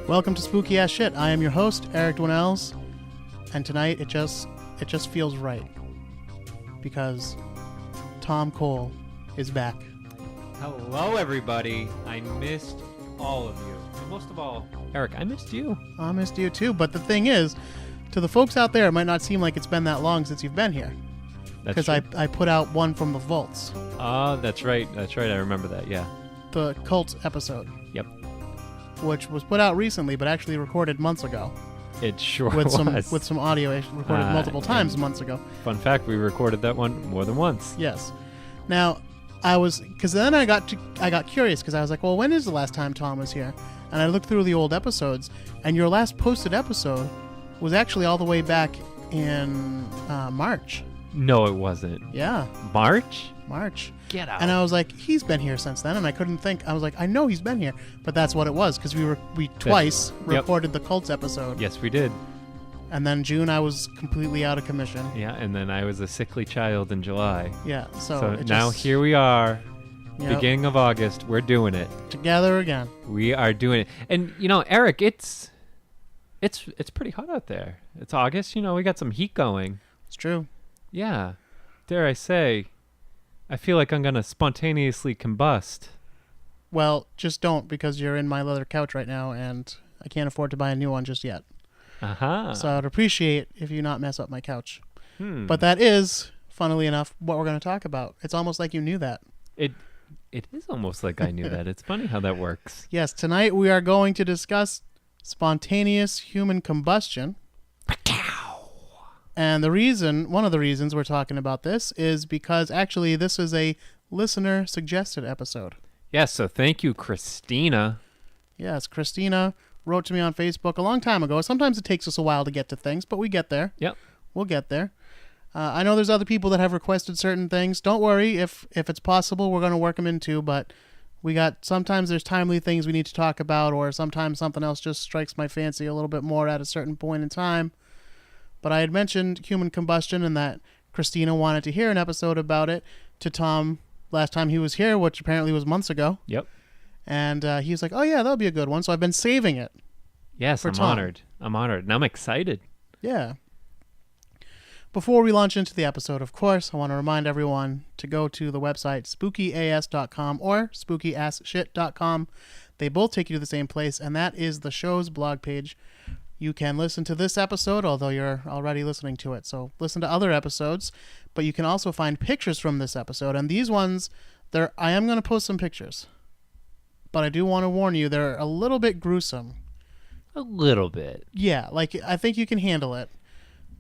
Welcome to Spooky Ass Shit. I am your host, Eric Dwinnells, and tonight it just feels right because Tom Cole is back. Hello, everybody. I missed all of you. And most of all, Eric, I missed you. I missed you too, but the thing is, to the folks out there, it might not seem like it's been that long since you've been here. Because I put out one from the vaults. Oh, that's right. That's right. I remember that, yeah. The cult episode. Yep. Which was put out recently, but actually recorded months ago. It sure with was. With some audio recorded multiple times months ago. Fun fact, we recorded that one more than once. Yes. Now, because then I got curious because I was like, well, when is the last time Tom was here? And I looked through the old episodes, and your last posted episode was actually all the way back in March. No, it wasn't. Yeah. March? Get out. And I was like, he's been here since then, and I couldn't think. I was like, I know he's been here, but that's what it was because we twice recorded the cults episode. Yes, we did. And then June, I was completely out of commission. Yeah, and then I was a sickly child in July. Yeah, so now here we are, beginning of August. We're doing it together again. We are doing it, and Eric, it's pretty hot out there. It's August. We got some heat going. It's true. Yeah, dare I say, I feel like I'm gonna spontaneously combust. Well, just don't, because you're in my leather couch right now, and I can't afford to buy a new one just yet. Uh-huh. So I'd appreciate if you not mess up my couch. But that is, funnily enough, what we're going to talk about. It's almost like you knew that. It is almost like I knew that. It's funny how that works. Yes, tonight we are going to discuss spontaneous human combustion. And one of the reasons we're talking about this is because actually this is a listener suggested episode. Yes, so thank you, Christina. Yes, Christina wrote to me on Facebook a long time ago. Sometimes it takes us a while to get to things, but we get there. Yep. We'll get there. I know there's other people that have requested certain things. Don't worry. If it's possible, we're going to work them into, but sometimes there's timely things we need to talk about, or sometimes something else just strikes my fancy a little bit more at a certain point in time. But I had mentioned human combustion and that Christina wanted to hear an episode about it to Tom last time he was here, which apparently was months ago. Yep. And he was like, oh, yeah, that'll be a good one. So I've been saving it. Yes, I'm honored. I'm honored. And I'm excited. Yeah. Before we launch into the episode, of course, I want to remind everyone to go to the website spookyas.com or spookyasshit.com. They both take you to the same place, and that is the show's blog page. You can listen to this episode, although you're already listening to it. So listen to other episodes, but you can also find pictures from this episode. And these ones, I am going to post some pictures, but I do want to warn you, they're a little bit gruesome. A little bit. Yeah, I think you can handle it,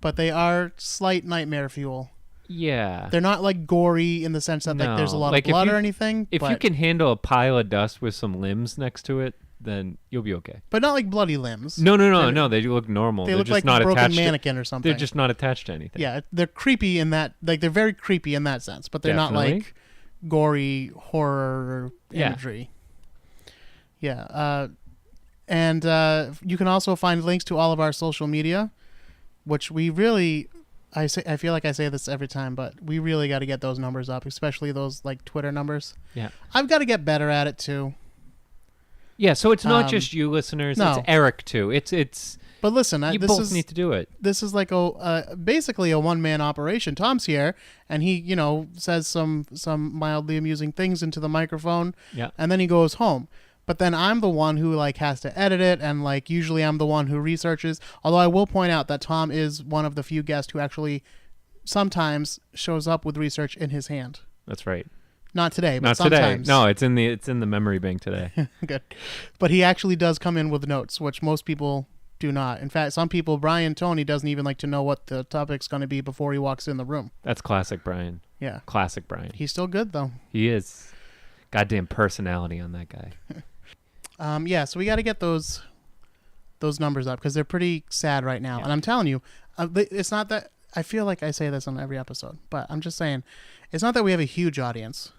but they are slight nightmare fuel. Yeah. They're not gory in the sense that there's a lot of blood or anything. If you can handle a pile of dust with some limbs next to it, then you'll be okay. But not bloody limbs. No. They look normal. They look just like not a broken attached mannequin or something. They're just not attached to anything. Yeah, they're creepy in that, they're very creepy in that sense, but they're Definitely. not gory horror imagery. Yeah. And you can also find links to all of our social media, which we really, I feel like I say this every time, but we really got to get those numbers up, especially those Twitter numbers. Yeah. I've got to get better at it too. Yeah, so it's not just you listeners, no. It's Eric too. It's But listen, you both need to do it. This is basically a one-man operation. Tom's here, and he, says some mildly amusing things into the microphone, and then he goes home. But then I'm the one who has to edit it, and usually I'm the one who researches. Although I will point out that Tom is one of the few guests who actually sometimes shows up with research in his hand. That's right. Not today, but not sometimes. Today. No, it's in the memory bank today. Good. But he actually does come in with notes, which most people do not. In fact, some people, Brian Tony, doesn't even like to know what the topic's going to be before he walks in the room. That's classic Brian. Yeah. Classic Brian. He's still good, though. He is. Goddamn personality on that guy. So we got to get those numbers up because they're pretty sad right now. Yeah. And I'm telling you, it's not that I feel like I say this on every episode, but I'm just saying, it's not that we have a huge audience,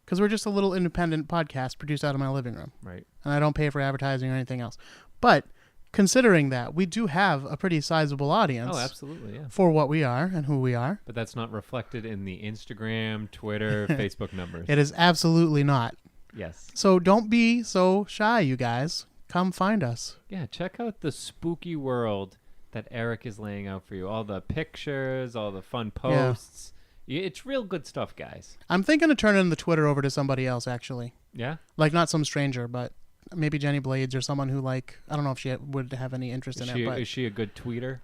because we're just a little independent podcast produced out of my living room. Right. And I don't pay for advertising or anything else. But considering that, we do have a pretty sizable audience. Oh, absolutely, yeah. For what we are and who we are. But that's not reflected in the Instagram, Twitter, Facebook numbers. It is absolutely not. Yes. So don't be so shy, you guys. Come find us. Yeah, check out the spooky world that Eric is laying out for you. All the pictures, all the fun posts. Yeah. It's real good stuff, guys. I'm thinking of turning the Twitter over to somebody else, actually. Yeah? Like, not some stranger, but maybe Jenny Blades or someone who, like, I don't know if she would have any interest in it. But is she a good tweeter?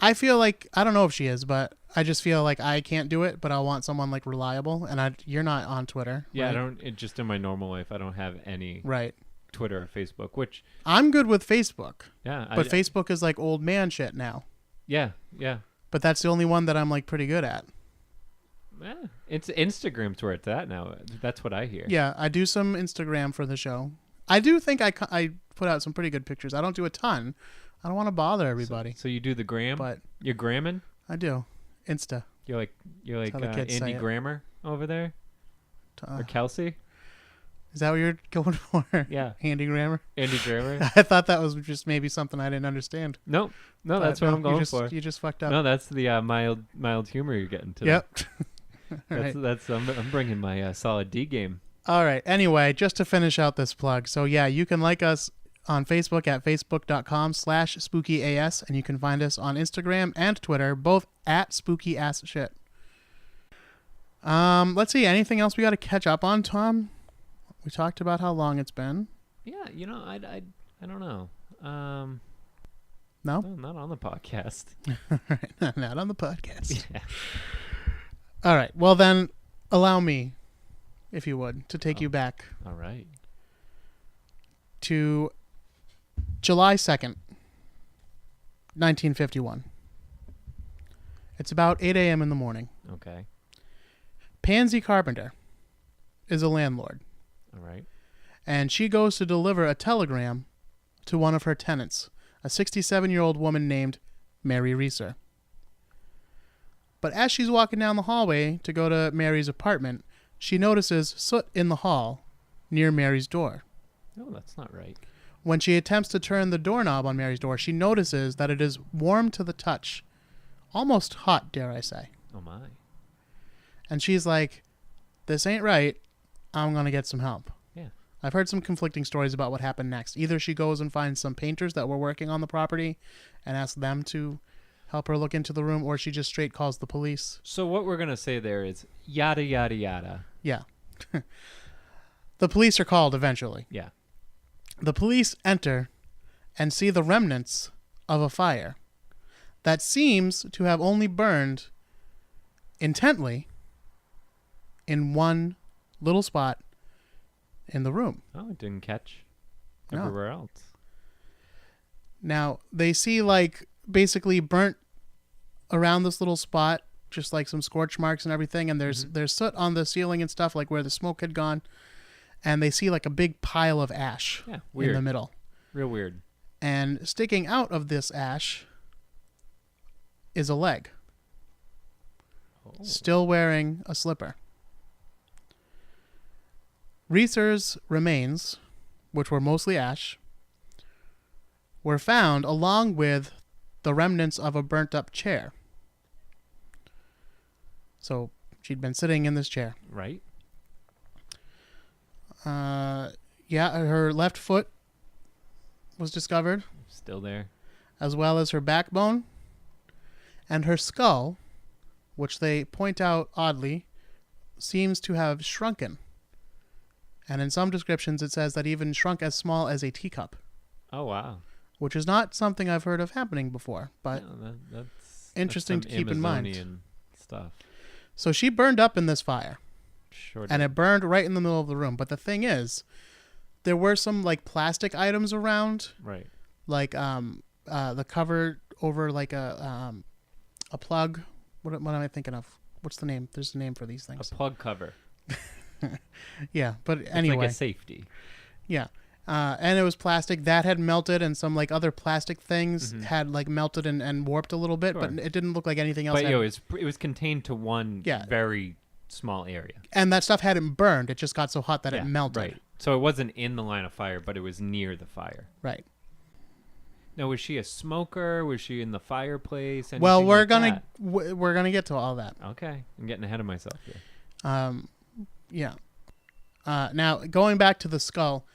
I feel like, I don't know if she is, but I just feel like I can't do it, but I want someone, like, reliable. And you're not on Twitter. Yeah, right? just in my normal life, I don't have any right. Twitter or Facebook, which... I'm good with Facebook. Yeah. But Facebook is, like, old man shit now. Yeah, yeah. But that's the only one that I'm, like, pretty good at. Yeah, it's Instagram's where it's at now. That's what I hear. Yeah, I do some Instagram for the show. I do think I put out some pretty good pictures. I don't do a ton. I don't want to bother everybody. So you do the gram? But you're gramming? I do. Insta. You're like Andy Grammer over there? Or Kelsey? Is that what you're going for? Yeah. Andy Grammer? Andy Grammer? I thought that was just maybe something I didn't understand. No, that's what I'm going for. You just fucked up. No, that's the mild humor you're getting today. Yep. That's I'm bringing my solid D game. All right. Anyway, just to finish out this plug. So, yeah, you can like us on Facebook at facebook.com/spookyas, and you can find us on Instagram and Twitter, both at spookyassshit. Let's see. Anything else we got to catch up on, Tom? We talked about how long it's been. Yeah, I don't know. No? Not on the podcast. Not on the podcast. Yeah. All right. Well, then, allow me, if you would, to take you back. All right. To July 2nd, 1951. It's about 8 a.m. in the morning. Okay. Pansy Carpenter is a landlord. All right. And she goes to deliver a telegram to one of her tenants, a 67-year-old woman named Mary Reeser. But as she's walking down the hallway to go to Mary's apartment, she notices soot in the hall near Mary's door. Oh, that's not right. When she attempts to turn the doorknob on Mary's door, she notices that it is warm to the touch. Almost hot, dare I say. Oh, my. And she's like, this ain't right. I'm going to get some help. Yeah. I've heard some conflicting stories about what happened next. Either she goes and finds some painters that were working on the property and asks them to help her look into the room, or she just straight calls the police. So what we're going to say there is yada, yada, yada. Yeah. The police are called eventually. Yeah. The police enter and see the remnants of a fire that seems to have only burned intently in one little spot in the room. Oh, it didn't catch No. everywhere else. Now, they see, like, basically burnt around this little spot, just like some scorch marks and everything, and there's soot on the ceiling and stuff, like where the smoke had gone, and they see, like, a big pile of ash in the middle. Real weird. And sticking out of this ash is a leg, still wearing a slipper. Reeser's remains, which were mostly ash, were found along with the remnants of a burnt-up chair. So she'd been sitting in this chair. Right. Her left foot was discovered, Still there. as well as her backbone and her skull, which they point out oddly seems to have shrunken. And in some descriptions it says that even shrunk as small as a teacup. Oh, wow. Which is not something I've heard of happening before, but that's interesting some to keep in mind. Amazonian stuff. So she burned up in this fire, Sure. and it burned right in the middle of the room. But the thing is, there were some, like, plastic items around, Right. like the cover over, like, a plug. What am I thinking of? What's the name? There's a name for these things. A plug cover. Yeah, but It's anyway. like a safety. Yeah. And it was plastic that had melted, and some like other plastic things Mhm. had like melted and warped a little bit, but Sure. it didn't look like anything else. But had, it was contained to one Yeah. very small area. and that stuff hadn't burned. It just got so hot that Yeah, it melted. Right. So it wasn't in the line of fire, but it was near the fire. Right. Now, was she a smoker? Was she in the fireplace? Well, Anything we're like gonna that? we're gonna get to all that. Okay, I'm getting ahead of myself here. Yeah. Now going back to the skull,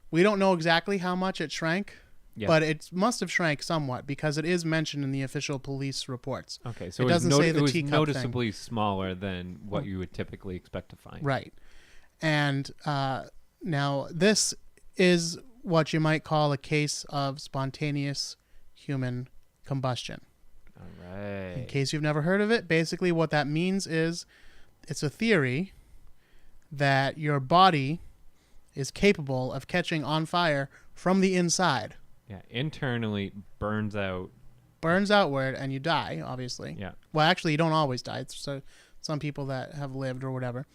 we don't know exactly how much it shrank, Yeah. but it must have shrank somewhat because it is mentioned in the official police reports. Okay, so it doesn't say the it was teacup noticeably smaller than what you would typically expect to find. Right. And now this is what you might call a case of spontaneous human combustion. All right. In case you've never heard of it, basically what that means is it's a theory that your body is capable of catching on fire from the inside. Yeah, internally burns out. Burns outward and you die, obviously. Yeah. Well, actually, you don't always die. So some people that have lived or whatever.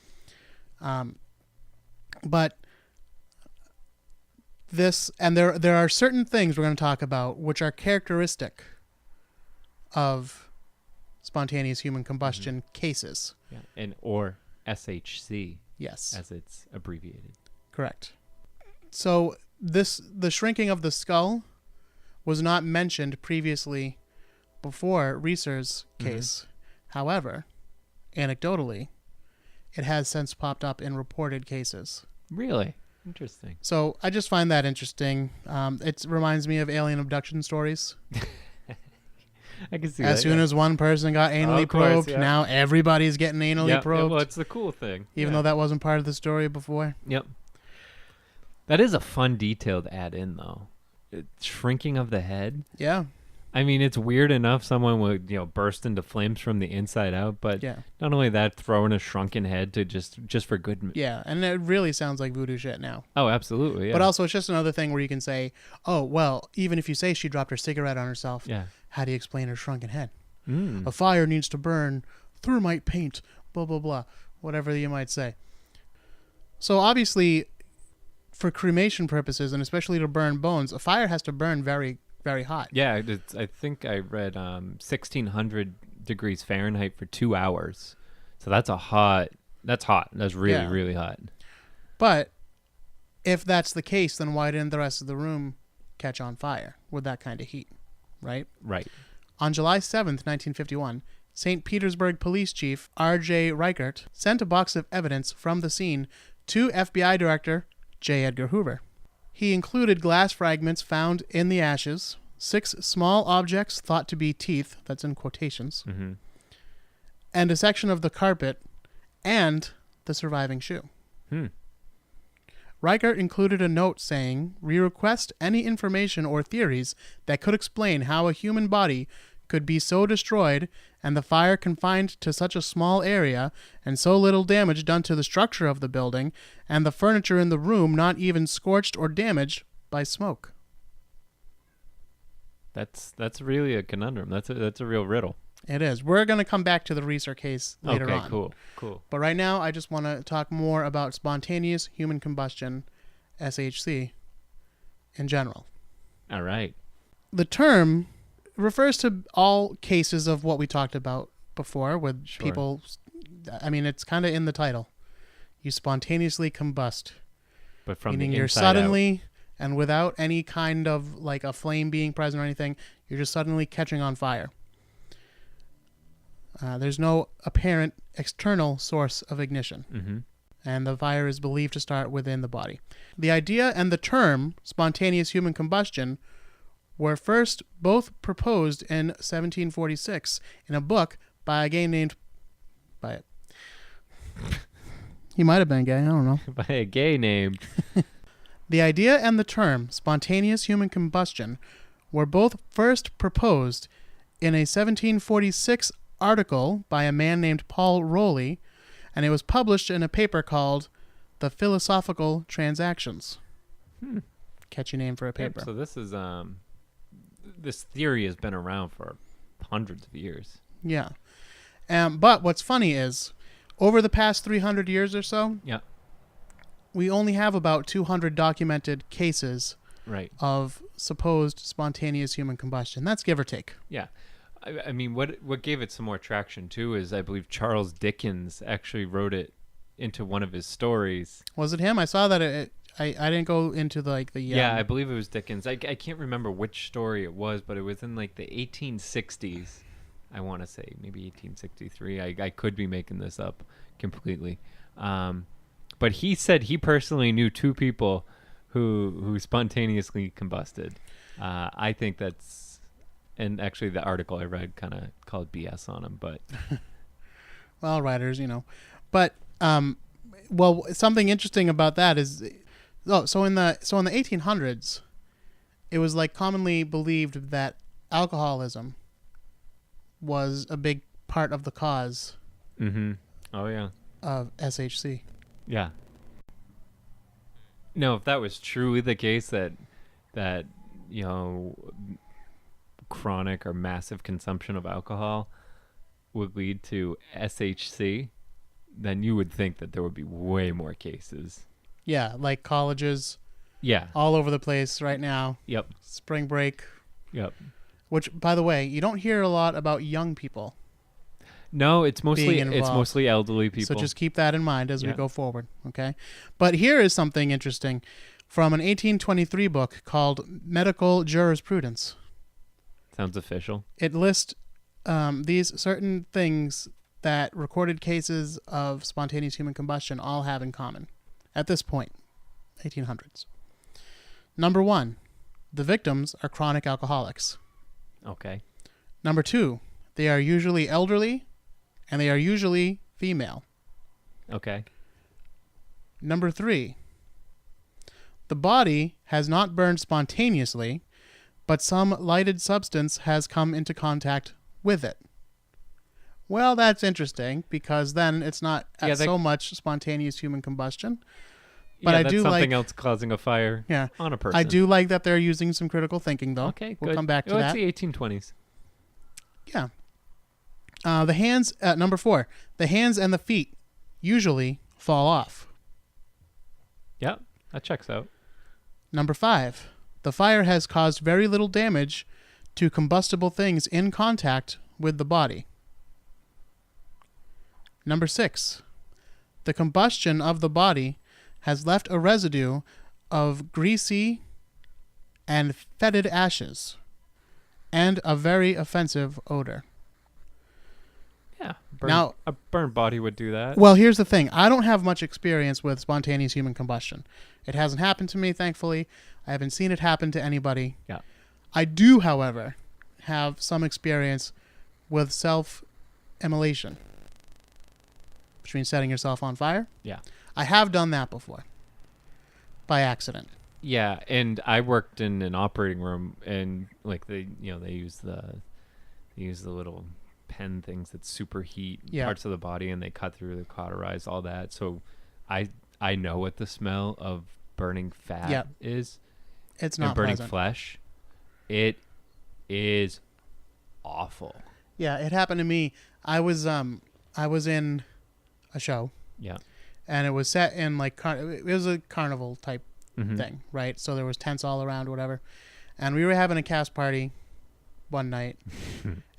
But this, and there are certain things we're going to talk about which are characteristic of spontaneous human combustion cases. Yeah, and or SHC, Yes, as it's abbreviated. correct. So the shrinking of the skull was not mentioned previously before Reeser's case. However, anecdotally, it has since popped up in reported cases. Really interesting. So I just find that interesting. It reminds me of alien abduction stories. I can see As that. soon yeah. as one person got anally Of course, probed, yeah. now everybody's getting anally Yeah, probed, well, it's the cool thing. even though that wasn't part of the story before. Yep. That is a fun detail to add in, though. Shrinking of the head. Yeah, I mean, it's weird enough someone would, burst into flames from the inside out, but yeah, not only that, throwing a shrunken head to just for good. yeah. And it really sounds like voodoo shit now. Oh, absolutely. Yeah. But also, it's just another thing where you can say, oh, well, even if you say she dropped her cigarette on herself, yeah. how do you explain her shrunken head? Mm. A fire needs to burn thermite paint, blah, blah, blah, whatever you might say. So obviously, for cremation purposes, and especially to burn bones, a fire has to burn very, very hot. Yeah, I think I read 1,600 degrees Fahrenheit for 2 hours. So that's hot. That's really, Yeah. really hot. But if that's the case, then why didn't the rest of the room catch on fire with that kind of heat, right? Right. On July 7th, 1951, St. Petersburg Police Chief R.J. Reichert sent a box of evidence from the scene to FBI Director J. Edgar Hoover. He included glass fragments found in the ashes, 6 small objects thought to be teeth, that's in quotations, Mm-hmm. and a section of the carpet, and the surviving shoe. Reichert included a note saying, "We request any information or theories that could explain how a human body could be so destroyed and the fire confined to such a small area and so little damage done to the structure of the building and the furniture in the room not even scorched or damaged by smoke." That's really a conundrum. That's a real riddle. It is. We're going to come back to the Reeser case later on. Okay, cool. But right now, I just want to talk more about spontaneous human combustion, SHC, in general. All right. The term refers to all cases of what we talked about before with Sure. people. I mean, it's kind of in the title. You spontaneously combust, But from meaning the you're inside suddenly and without any kind of like a flame being present or anything, you're just suddenly catching on fire. There's no apparent external source of ignition, Mm-hmm. and the fire is believed to start within the body. The idea and the term spontaneous human combustion were first both proposed in 1746 in a book by a guy named... He might have been gay, I don't know. By a gay named. The idea and the term spontaneous human combustion were both first proposed in a 1746 article by a man named Paul Rowley, and it was published in a paper called The Philosophical Transactions. Catchy name for a paper. So this is this theory has been around for hundreds of years. Yeah. But what's funny is, over the past 300 years or so, Yeah. we only have about 200 documented cases Right. of supposed spontaneous human combustion. That's give or take. Yeah. I mean, what gave it some more traction, too, is I believe Charles Dickens actually wrote it into one of his stories. Was it him? I saw that I didn't go into the Yeah, I believe it was Dickens. I can't remember which story it was, but it was in like the 1860s. I want to say maybe 1863. I could be making this up completely. But he said he personally knew 2 people who spontaneously combusted. I think that's, and actually the article I read kind of called BS on him, but well, writers, but well, something interesting about that is, so in the 1800s, it was like commonly believed that alcoholism was a big part of the cause. Mm-hmm. Oh yeah. Of SHC. Yeah. No, if that was truly the case, that chronic or massive consumption of alcohol would lead to SHC, then you would think that there would be way more cases. Yeah, like colleges. Yeah. All over the place right now. Yep. Spring break. Yep. Which, by the way, you don't hear a lot about young people. No, it's mostly elderly people. So just keep that in mind as we go forward, okay? But here is something interesting from an 1823 book called Medical Jurisprudence. Sounds official. It lists these certain things that recorded cases of spontaneous human combustion all have in common at this point, 1800s. Number 1, the victims are chronic alcoholics. Okay. Number 2, they are usually elderly, and they are usually female. Okay. Number 3, the body has not burned spontaneously, but some lighted substance has come into contact with it. Well, that's interesting, because then it's not so much spontaneous human combustion. But that's something else causing a fire on a person. I do like that they're using some critical thinking, though. Okay, we'll come back to that. It's the 1820s. Yeah. The hands, number 4, the hands and the feet usually fall off. Yep, that checks out. Number 5, the fire has caused very little damage to combustible things in contact with the body. Number 6, the combustion of the body has left a residue of greasy and fetid ashes and a very offensive odor. Yeah. A burnt body would do that. Well, here's the thing. I don't have much experience with spontaneous human combustion. It hasn't happened to me, thankfully. I haven't seen it happen to anybody. Yeah. I do, however, have some experience with self-immolation, which means setting yourself on fire. Yeah. I have done that before by accident. Yeah, and I worked in an operating room, and like they use the little pen things that superheat parts of the body, and they cut through, they cauterize all that. So I know what the smell of burning fat is. It's not burning pleasant. Flesh. It is awful. Yeah, it happened to me. I was in a show. Yeah. And it was set in like it was a carnival type thing, right? So there was tents all around, whatever. And we were having a cast party one night,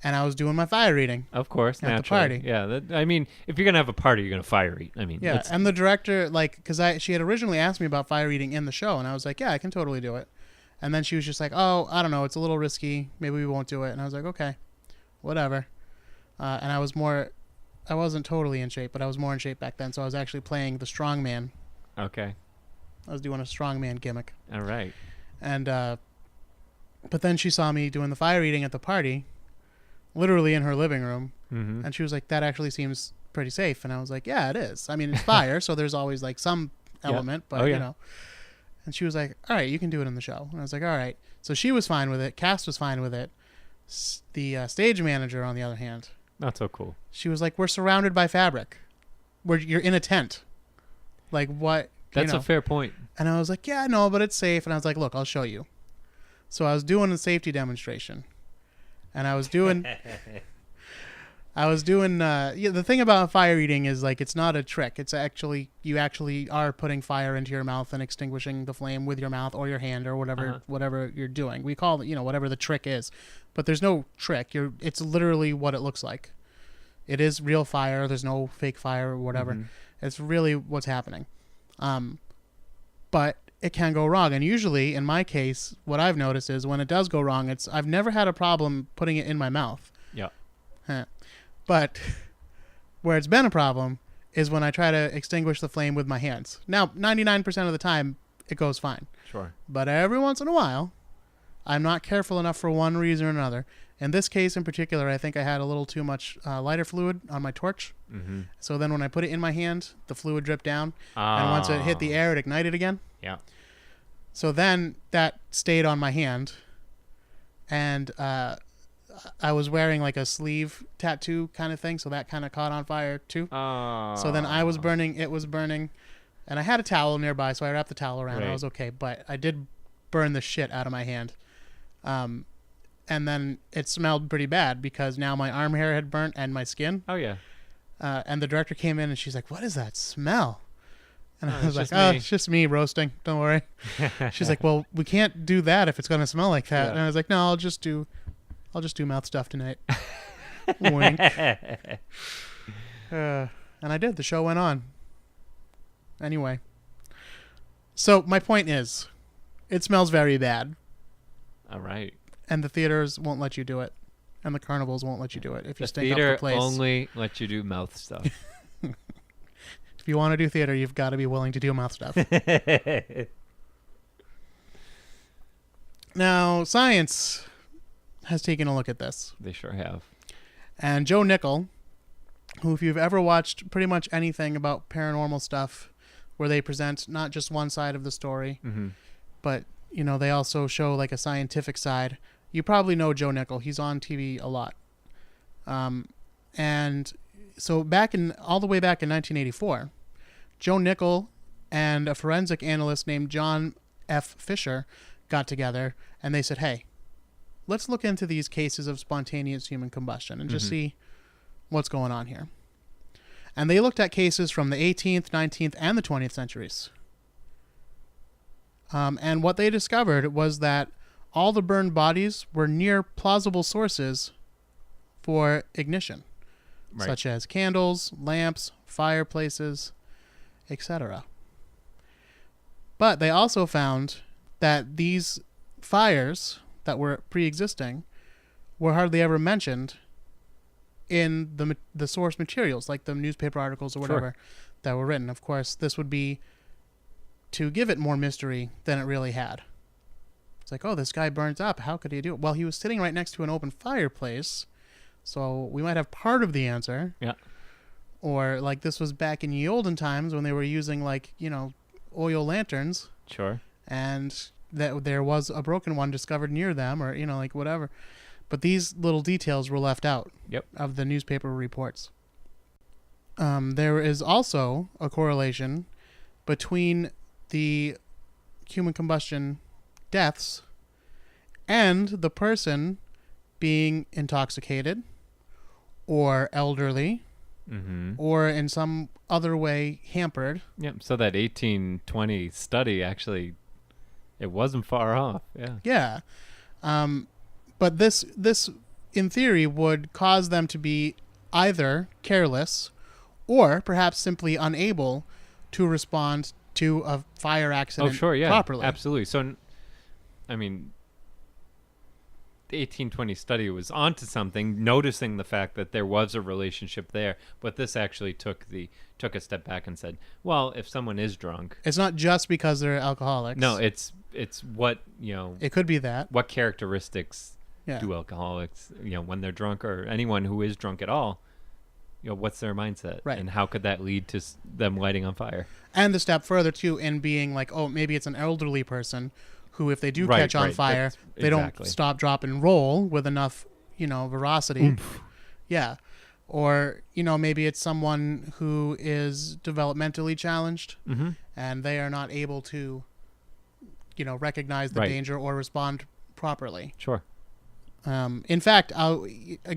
and I was doing my fire eating. Of course, at naturally. the party. Yeah, I mean, if you're gonna have a party, you're gonna fire eat. I mean, yeah. And the director, because she had originally asked me about fire eating in the show, and I was like, yeah, I can totally do it. And then she was just like, oh, I don't know, it's a little risky. Maybe we won't do it. And I was like, okay, whatever. And I wasn't totally in shape, but I was more in shape back then, so I was actually playing the strongman. Okay. I was doing a strongman gimmick. All right. And but then she saw me doing the fire eating at the party, literally in her living room, and she was like, that actually seems pretty safe. And I was like, yeah, it is. I mean, it's fire, so there's always like some element, but you know. And she was like, all right, you can do it in the show. And I was like, all right. So she was fine with it. Cast was fine with it. The stage manager, on the other hand, not so cool. She was like, we're surrounded by fabric. You're in a tent. Like, what? That's a fair point. And I was like, yeah, no, but it's safe. And I was like, look, I'll show you. So I was doing a safety demonstration. And I was doing I was doing. The thing about fire eating is like it's not a trick. It's actually you actually are putting fire into your mouth and extinguishing the flame with your mouth or your hand or whatever you're doing. We call it whatever the trick is, but there's no trick. It's literally what it looks like. It is real fire. There's no fake fire or whatever. Mm-hmm. It's really what's happening. But it can go wrong, and usually in my case, what I've noticed is when it does go wrong, I've never had a problem putting it in my mouth. Yeah. But where it's been a problem is when I try to extinguish the flame with my hands. Now, 99% of the time, it goes fine. Sure. But every once in a while, I'm not careful enough for one reason or another. In this case in particular, I think I had a little too much lighter fluid on my torch. Mm-hmm. So then when I put it in my hand, the fluid dripped down. And once it hit the air, it ignited again. Yeah. So then that stayed on my hand. And I was wearing like a sleeve tattoo kind of thing, so that kind of caught on fire too. So then I was burning, it was burning, and I had a towel nearby, so I wrapped the towel around. Right. I was okay, but I did burn the shit out of my hand. And then it smelled pretty bad because now my arm hair had burnt and my skin. Oh, yeah. And the director came in and she's like, "What is that smell?" And I was like, "Oh, it's just me roasting. Don't worry." She's like, "Well, we can't do that if it's going to smell like that." Yeah. And I was like, "No, I'll just do mouth stuff tonight." Wink. And I did. The show went on. Anyway. So my point is, it smells very bad. All right. And the theaters won't let you do it. And the carnivals won't let you do it if you stink up the place. The theater only lets you do mouth stuff. If you want to do theater, you've got to be willing to do mouth stuff. Now, science has taken a look at this. They sure have. And Joe Nickell, who if you've ever watched pretty much anything about paranormal stuff where they present not just one side of the story, mm-hmm. but, they also show like a scientific side. You probably know Joe Nickell. He's on TV a lot. And so all the way back in 1984, Joe Nickell and a forensic analyst named John F. Fisher got together and they said, "Hey, let's look into these cases of spontaneous human combustion and just see what's going on here." And they looked at cases from the 18th, 19th, and the 20th centuries. And what they discovered was that all the burned bodies were near plausible sources for ignition, right, such as candles, lamps, fireplaces, etc. But they also found that these fires that were pre-existing were hardly ever mentioned in the source materials, like the newspaper articles or whatever that were written. Of course, this would be to give it more mystery than it really had. It's like, oh, this guy burns up. How could he do it? Well, he was sitting right next to an open fireplace, so we might have part of the answer. Yeah. Or like this was back in the olden times when they were using oil lanterns. Sure. And that there was a broken one discovered near them, or whatever. But these little details were left out. Yep. Of the newspaper reports. There is also a correlation between the human combustion deaths and the person being intoxicated or elderly, mm-hmm. or in some other way hampered. Yeah, so that 1820 study actually, it wasn't far off. Yeah. Yeah. But this in theory would cause them to be either careless or perhaps simply unable to respond to a fire accident properly. Absolutely. So, I mean, the 1820 study was onto something, noticing the fact that there was a relationship there, but this actually took a step back and said, well, if someone is drunk, it's not just because they're alcoholics. No, it's what, it could be that. What characteristics do alcoholics, when they're drunk, or anyone who is drunk at all, what's their mindset? Right. And how could that lead to them lighting on fire? And a step further, too, in being like, oh, maybe it's an elderly person who, if they do catch on fire, they don't stop, drop, and roll with enough, veracity. Oomph. Yeah. Or, maybe it's someone who is developmentally challenged, mm-hmm. and they are not able to, recognize the danger or respond properly. Sure. In fact,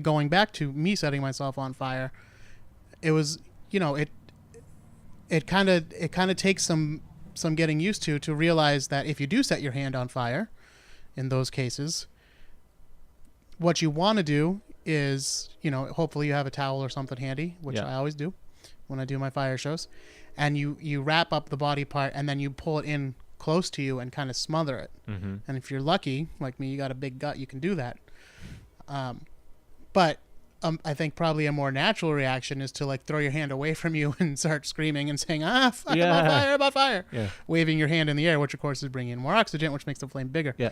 going back to me setting myself on fire, it was, it kind of takes some getting used to realize that if you do set your hand on fire, in those cases, what you want to do is, hopefully you have a towel or something handy, which I always do when I do my fire shows, and you wrap up the body part and then you pull it in close to you and kind of smother it. Mm-hmm. And if you're lucky, like me, you got a big gut, you can do that. But I think probably a more natural reaction is to like throw your hand away from you and start screaming and saying, fuck, I'm on fire, waving your hand in the air, which of course is bringing in more oxygen, which makes the flame bigger. Yeah.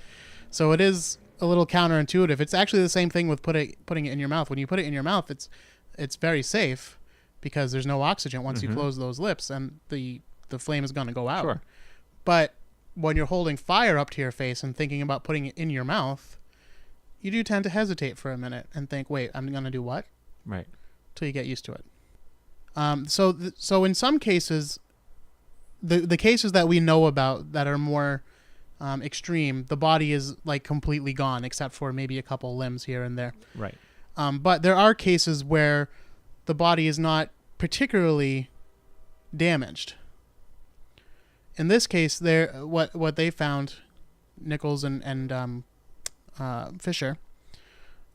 So it is a little counterintuitive. It's actually the same thing with putting it in your mouth. When you put it in your mouth, it's very safe because there's no oxygen once you close those lips, and the flame is going to go out. Sure. But when you're holding fire up to your face and thinking about putting it in your mouth, you do tend to hesitate for a minute and think, wait, I'm going to do what? Right. Till you get used to it. So in some cases, the cases that we know about that are more extreme, the body is like completely gone except for maybe a couple limbs here and there. Right. But there are cases where the body is not particularly damaged. In this case, what they found, Nichols and Fisher,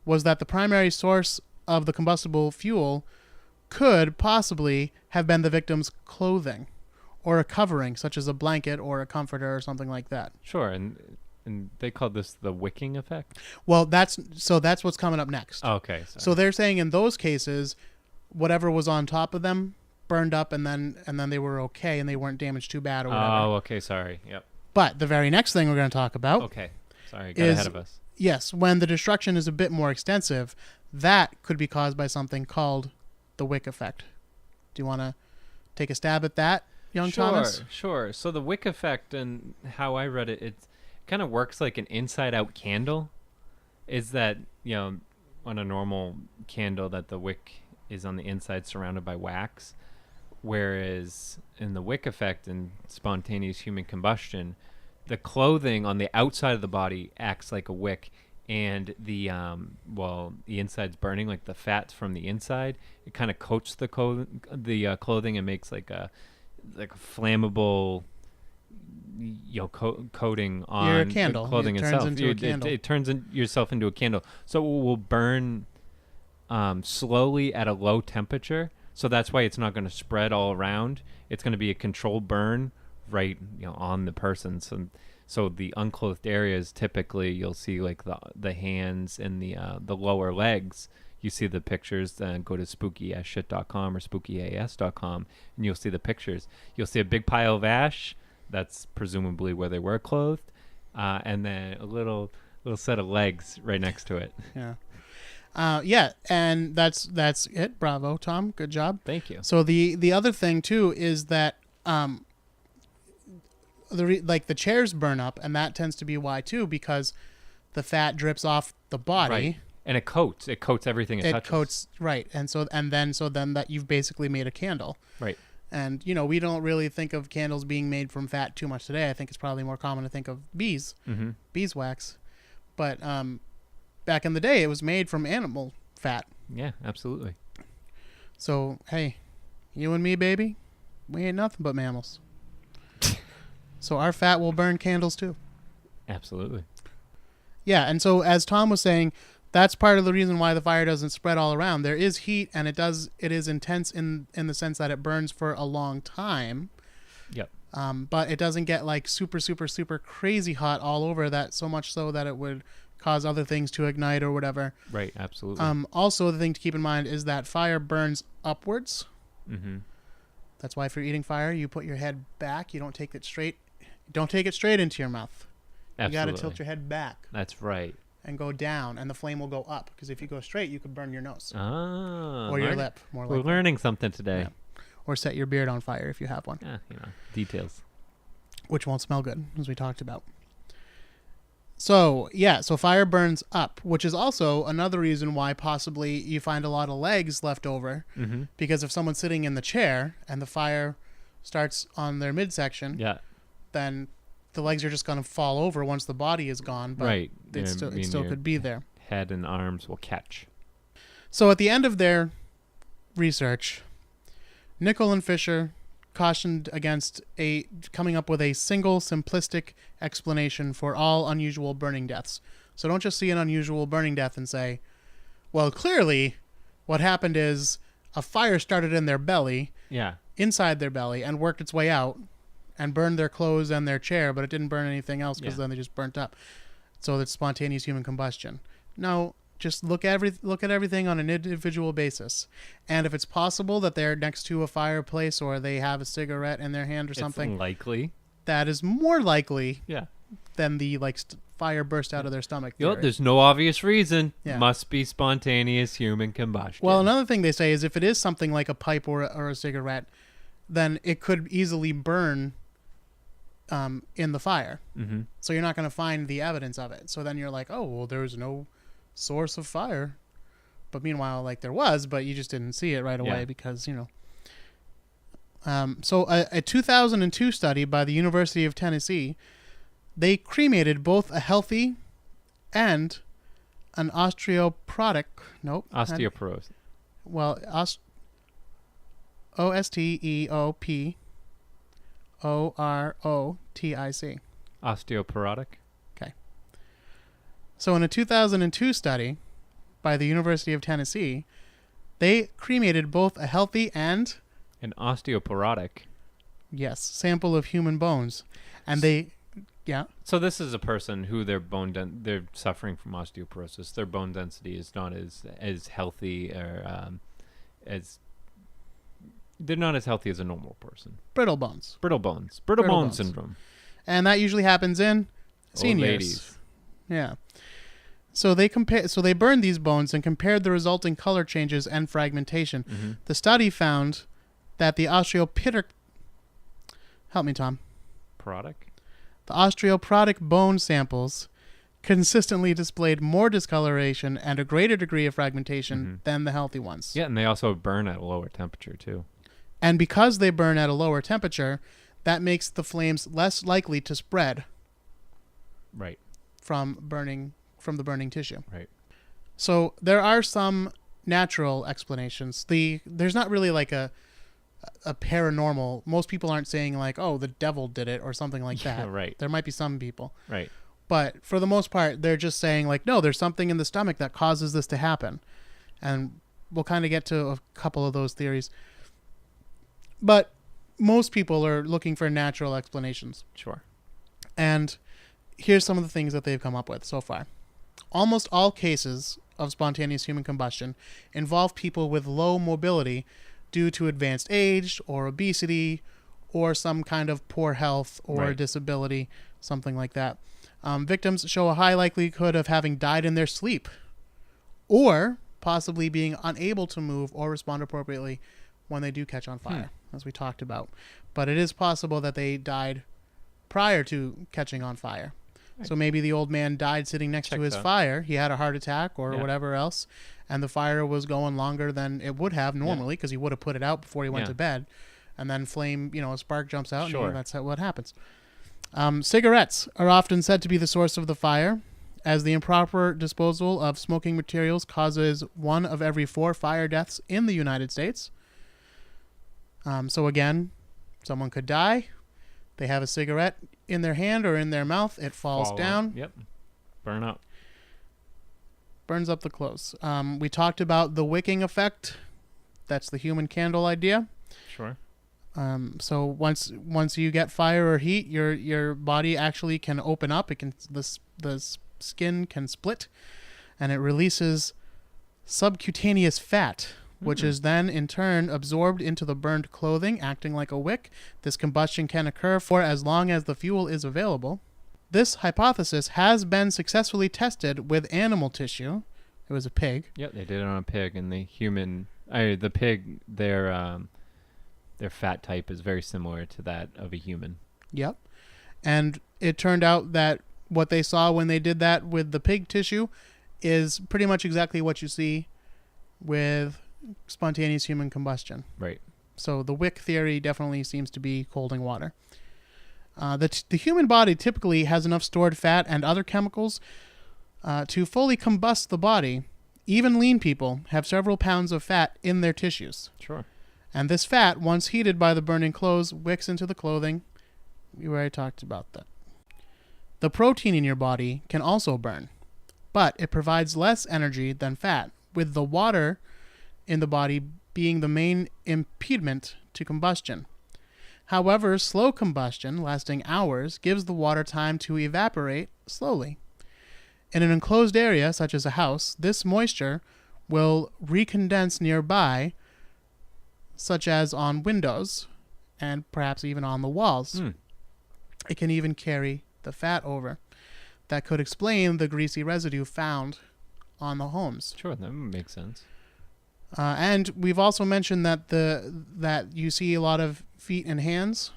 was that the primary source of the combustible fuel could possibly have been the victim's clothing or a covering, such as a blanket or a comforter or something like that. Sure, and they call this the wicking effect? Well, that's what's coming up next. Oh, okay. Sorry. So they're saying in those cases, whatever was on top of them burned up, and then they were okay and they weren't damaged too bad or whatever. Oh, okay. Sorry. Yep. But the very next thing we're going to talk about. Okay. Sorry, got ahead of us. Yes, when the destruction is a bit more extensive, that could be caused by something called the wick effect. Do you want to take a stab at that, young Thomas? Sure. So the wick effect, and how I read it, it kind of works like an inside-out candle. Is that, on a normal candle, that the wick is on the inside surrounded by wax, whereas in the wick effect and spontaneous human combustion, the clothing on the outside of the body acts like a wick, and the inside's burning, like the fats from the inside. It kind of coats the clothing and makes like a flammable, coating on the clothing itself. It turns yourself into a candle, so it will burn slowly at a low temperature. So that's why it's not going to spread all around. It's going to be a controlled burn right on the person. So the unclothed areas, typically you'll see like the hands and the lower legs. You see the pictures. Go to spookyasshit.com or spookyas.com and you'll see the pictures. You'll see a big pile of ash. That's presumably where they were clothed, and then a little set of legs right next to it. Yeah. And that's it. Bravo, Tom. Good job. Thank you. So the other thing too is that the chairs burn up, and that tends to be why too, because the fat drips off the body. Right. And it coats everything it touches. It coats, right. And then that you've basically made a candle. Right. And we don't really think of candles being made from fat too much today. I think it's probably more common to think of beeswax. But back in the day, it was made from animal fat. Yeah, absolutely. So, hey, you and me, baby, we ain't nothing but mammals. So our fat will burn candles too. Absolutely. Yeah, and so as Tom was saying, that's part of the reason why the fire doesn't spread all around. There is heat, and it is intense in the sense that it burns for a long time. Yep. But it doesn't get like super, super, super crazy hot all over, that so much so that it would cause other things to ignite or whatever. Right, absolutely. Also, the thing to keep in mind is that fire burns upwards. Mm-hmm. That's why if you're eating fire, you put your head back. You don't take it straight. Don't take it straight into your mouth. Absolutely. You got to tilt your head back. That's right. And go down, and the flame will go up. Because if you go straight, you could burn your nose. Or your lip. More We're learning something today. Yeah. Or set your beard on fire if you have one. Yeah, details. Which won't smell good, as we talked about. So fire burns up, which is also another reason why possibly you find a lot of legs left over. Mm-hmm. Because if someone's sitting in the chair and the fire starts on their midsection, then the legs are just going to fall over once the body is gone. But right. it still could be there. head and arms will catch. So at the end of their research, Nickel and Fisher cautioned against coming up with a single simplistic explanation for all unusual burning deaths. So don't just see an unusual burning death and say, well, clearly what happened is a fire started in their belly, inside their belly, and worked its way out and burned their clothes and their chair, but it didn't burn anything else because then they just burnt up. So that's spontaneous human combustion. No, just look at everything on an individual basis. And if it's possible that they're next to a fireplace or they have a cigarette in their hand or something, it's likely. That is more likely than the fire burst out of their stomach theory. There's no obvious reason. Must be spontaneous human combustion. Well, another thing they say is if it is something like a pipe or a cigarette, then it could easily burn in the fire. Mm-hmm. So you're not going to find the evidence of it. So then you're like, oh, well, there's no source of fire. But meanwhile, there was, but you just didn't see it right away because, So a 2002 study by the University of Tennessee, they cremated both a healthy and an osteoporotic. Osteoporosis. Osteoporotic. Osteoporotic. Okay. So in a 2002 study by the University of Tennessee, they cremated both a healthy and an osteoporotic. Yes, sample of human bones, and they. Yeah. So this is a person who they're suffering from osteoporosis. Their bone density is not as healthy or as they're not as healthy as a normal person. Brittle bones syndrome. And that usually happens in seniors. Old ladies. Yeah. So they burned these bones and compared the resulting color changes and fragmentation. Mm-hmm. The study found that the osteoporotic. Help me, Tom. The osteoporotic bone samples consistently displayed more discoloration and a greater degree of fragmentation than the healthy ones. Yeah, and they also burn at a lower temperature too. And because they burn at a lower temperature, that makes the flames less likely to spread. Right. From the burning tissue. Right. So there are some natural explanations. There's not really a paranormal. Most people aren't saying oh, the devil did it or something like that. Right. There might be some people. Right. But for the most part, they're just saying no, there's something in the stomach that causes this to happen. And we'll kind of get to a couple of those theories. But most people are looking for natural explanations. Sure. And here's some of the things that they've come up with so far. Almost all cases of spontaneous human combustion involve people with low mobility due to advanced age or obesity or some kind of poor health or disability, something like that. Victims show a high likelihood of having died in their sleep or possibly being unable to move or respond appropriately when they do catch on fire, as we talked about. But it is possible that they died prior to catching on fire. Right. So maybe the old man died sitting next to his fire. He had a heart attack or whatever else, and the fire was going longer than it would have normally because he would have put it out before he went to bed. And then a spark jumps out, and that's what happens. Cigarettes are often said to be the source of the fire, as the improper disposal of smoking materials causes 1 of every 4 fire deaths in the United States. So again, someone could die. They have a cigarette in their hand or in their mouth. It falls down. Yep. Burn up. Burns up the clothes. We talked about the wicking effect. That's the human candle idea. Sure. So once you get fire or heat, your body actually can open up. The skin can split, and it releases subcutaneous fat, which is then in turn absorbed into the burned clothing, acting like a wick. This combustion can occur for as long as the fuel is available. This hypothesis has been successfully tested with animal tissue. It was a pig. Yep, they did it on a pig, and the pig, their fat type is very similar to that of a human. Yep. And it turned out that what they saw when they did that with the pig tissue is pretty much exactly what you see with spontaneous human combustion. Right. So the wick theory definitely seems to be colding water. The human body typically has enough stored fat and other chemicals To fully combust the body, even lean people have several pounds of fat in their tissues. Sure. And this fat, once heated by the burning clothes, wicks into the clothing. We already talked about that. The protein in your body can also burn, but it provides less energy than fat, with the water in the body being the main impediment to combustion. However, slow combustion, lasting hours, gives the water time to evaporate slowly. In an enclosed area, such as a house, this moisture will recondense nearby, such as on windows, and perhaps even on the walls. It can even carry the fat over. That could explain the greasy residue found on the homes. Sure, that makes sense. And we've also mentioned that that you see a lot of feet and hands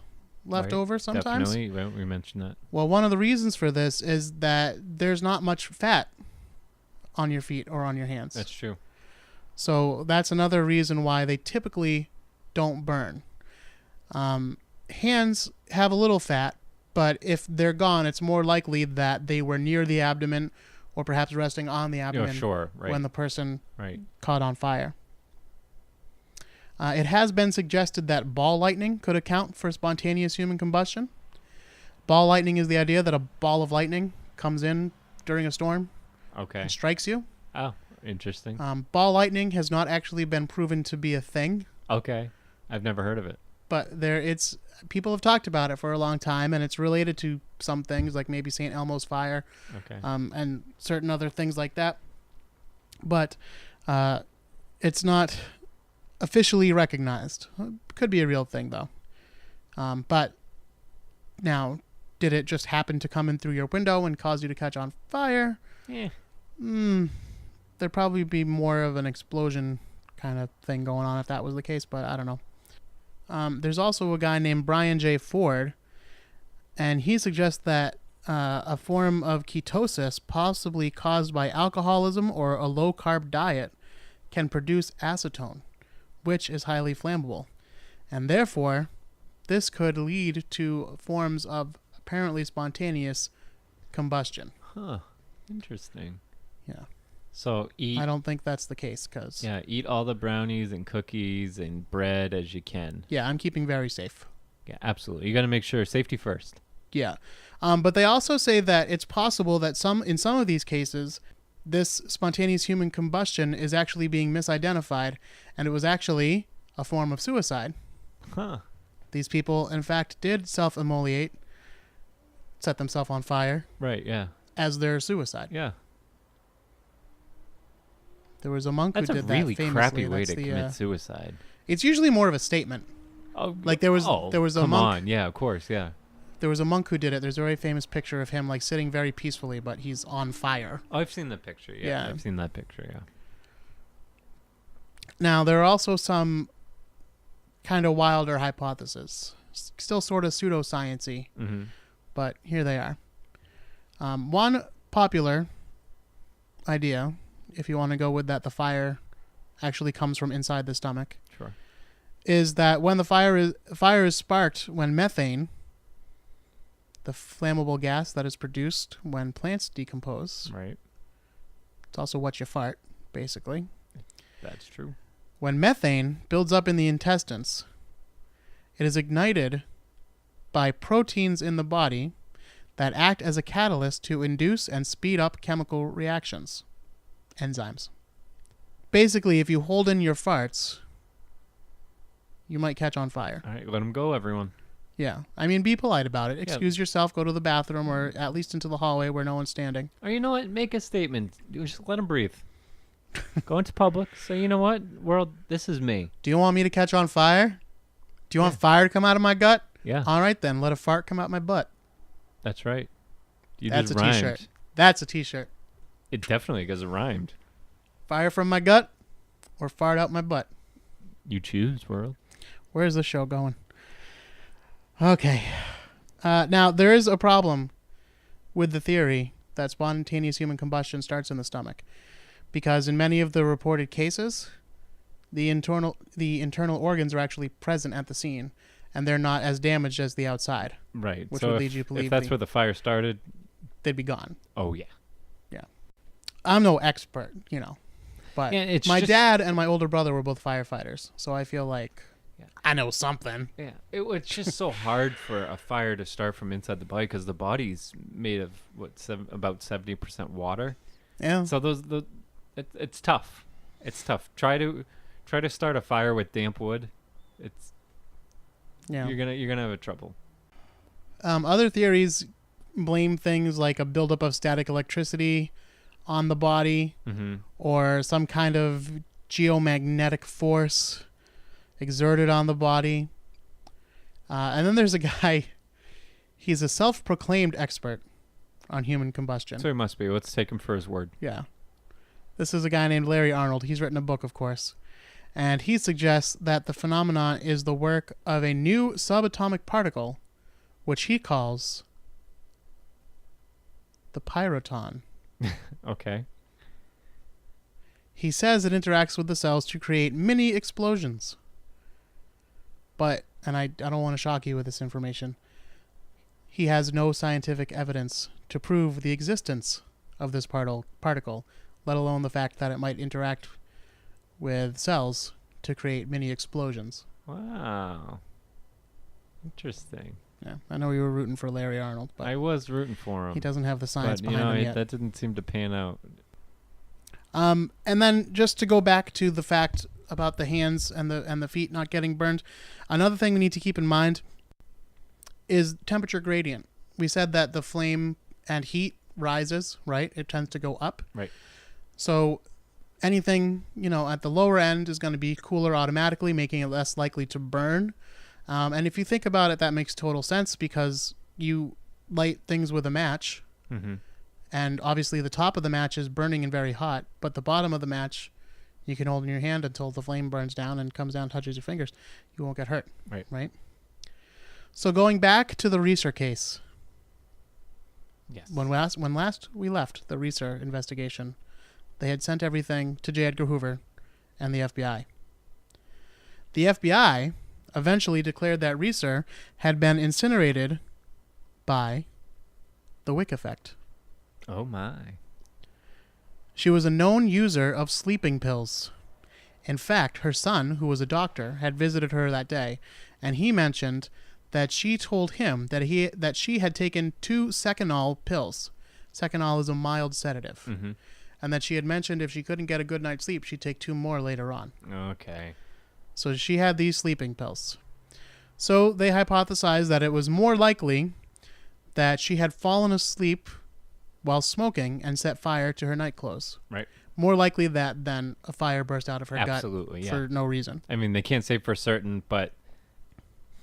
left over sometimes. Definitely, we mentioned that. Well, one of the reasons for this is that there's not much fat on your feet or on your hands. That's true. So that's another reason why they typically don't burn. Hands have a little fat, but if they're gone, it's more likely that they were near the abdomen or perhaps resting on the abdomen when the person caught on fire. It has been suggested that ball lightning could account for spontaneous human combustion. Ball lightning is the idea that a ball of lightning comes in during a storm and strikes you. Oh, interesting. Ball lightning has not actually been proven to be a thing. Okay. I've never heard of it. But people have talked about it for a long time, and it's related to some things like maybe St. Elmo's fire, and certain other things like that. But it's not officially recognized. Could be a real thing though. But now, did it just happen to come in through your window and cause you to catch on fire? Yeah. There'd probably be more of an explosion kind of thing going on if that was the case, but I don't know. There's also a guy named Brian J. Ford, and he suggests that a form of ketosis, possibly caused by alcoholism or a low-carb diet, can produce acetone, which is highly flammable. And therefore, this could lead to forms of apparently spontaneous combustion. Huh. Interesting. Yeah. So I don't think that's the case because... eat all the brownies and cookies and bread as you can. Yeah, I'm keeping very safe. Yeah, absolutely. You got to make sure safety first. Yeah. But they also say that it's possible that in some of these cases, this spontaneous human combustion is actually being misidentified, and it was actually a form of suicide. Huh. These people, in fact, did self-immolate, set themselves on fire. Right, yeah. As their suicide. Yeah. There was a monk who did that famously. That's a really crappy way to commit suicide. It's usually more of a statement. Oh, like there was a come monk. On, yeah, of course, yeah. There was a monk who did it. There's a very famous picture of him like sitting very peacefully, but he's on fire. Oh, I've seen the picture. Yeah, I've seen that picture. Yeah. Now there are also some kind of wilder hypotheses, still sort of pseudoscience-y, but here they are. One popular idea, if you want to go with that, the fire actually comes from inside the stomach. Sure. Is that when the fire is sparked when methane, the flammable gas that is produced when plants decompose. Right. It's also what you fart, basically. That's true. When methane builds up in the intestines, it is ignited by proteins in the body that act as a catalyst to induce and speed up chemical reactions. Enzymes. Basically, if you hold in your farts, you might catch on fire. All right, let them go, everyone. Yeah. I mean, be polite about it. Excuse yourself, go to the bathroom, or at least into the hallway where no one's standing. Or you know what? Make a statement. Just let them breathe. Go into public. Say, you know what? World, this is me. Do you want me to catch on fire? Do you want fire to come out of my gut? Yeah. All right, then. Let a fart come out my butt. That's right. That's a t-shirt. That's a t-shirt. It definitely, because it rhymed. Fire from my gut or fart out my butt? You choose, world. Where's the show going? Okay. Now, there is a problem with the theory that spontaneous human combustion starts in the stomach, because in many of the reported cases, the internal organs are actually present at the scene, and they're not as damaged as the outside. Right. Which so would lead you to believe if that's where the fire started, they'd be gone. Oh, yeah. Yeah. I'm no expert, you know, but Yeah, it's my just- dad and my older brother were both firefighters, so I feel like Yeah. I know something. Yeah, it's just so hard for a fire to start from inside the body because the body's made of about 70% water. Yeah. So it's tough. It's tough. Try to start a fire with damp wood. Yeah. You're gonna have a trouble. Other theories blame things like a buildup of static electricity on the body, Mm-hmm. or some kind of geomagnetic force exerted on the body. And then there's a guy, he's a self-proclaimed expert on human combustion. So he must be. Let's take him for his word. Yeah. This is a guy named Larry Arnold. He's written a book, of course. And he suggests that the phenomenon is the work of a new subatomic particle, which he calls the pyroton. Okay. He says it interacts with the cells to create mini explosions. But, and I don't want to shock you with this information, he has no scientific evidence to prove the existence of this particle, let alone the fact that it might interact with cells to create mini explosions. Wow. Interesting. Yeah, I know you were rooting for Larry Arnold, but I was rooting for him. he doesn't have the science but, behind him yet. that didn't seem to pan out. And then just to go back to the fact about the hands and the feet not getting burned, another thing we need to keep in mind is temperature gradient. We said that the flame and heat rises, right? It tends to go up. Right. So anything, at the lower end is going to be cooler automatically, making it less likely to burn. And if you think about it, that makes total sense because you light things with a match. Mm-hmm. And obviously the top of the match is burning and very hot, but the bottom of the match you can hold in your hand until the flame burns down and comes down and touches your fingers. You won't get hurt. Right? So going back to the Reeser case. Yes. When last we left the Reeser investigation, they had sent everything to J. Edgar Hoover and the FBI. The FBI eventually declared that Reeser had been incinerated by the Wick effect. Oh my. She was a known user of sleeping pills. In fact, her son, who was a doctor, had visited her that day, and he mentioned that she told him that she had taken 2 Seconal pills. Seconal is a mild sedative. Mm-hmm. And that she had mentioned if she couldn't get a good night's sleep, she'd take 2 more later on. Okay. So she had these sleeping pills. So they hypothesized that it was more likely that she had fallen asleep while smoking and set fire to her night clothes. Right. More likely that than a fire burst out of her Absolutely, gut yeah. for no reason. I mean, they can't say for certain, but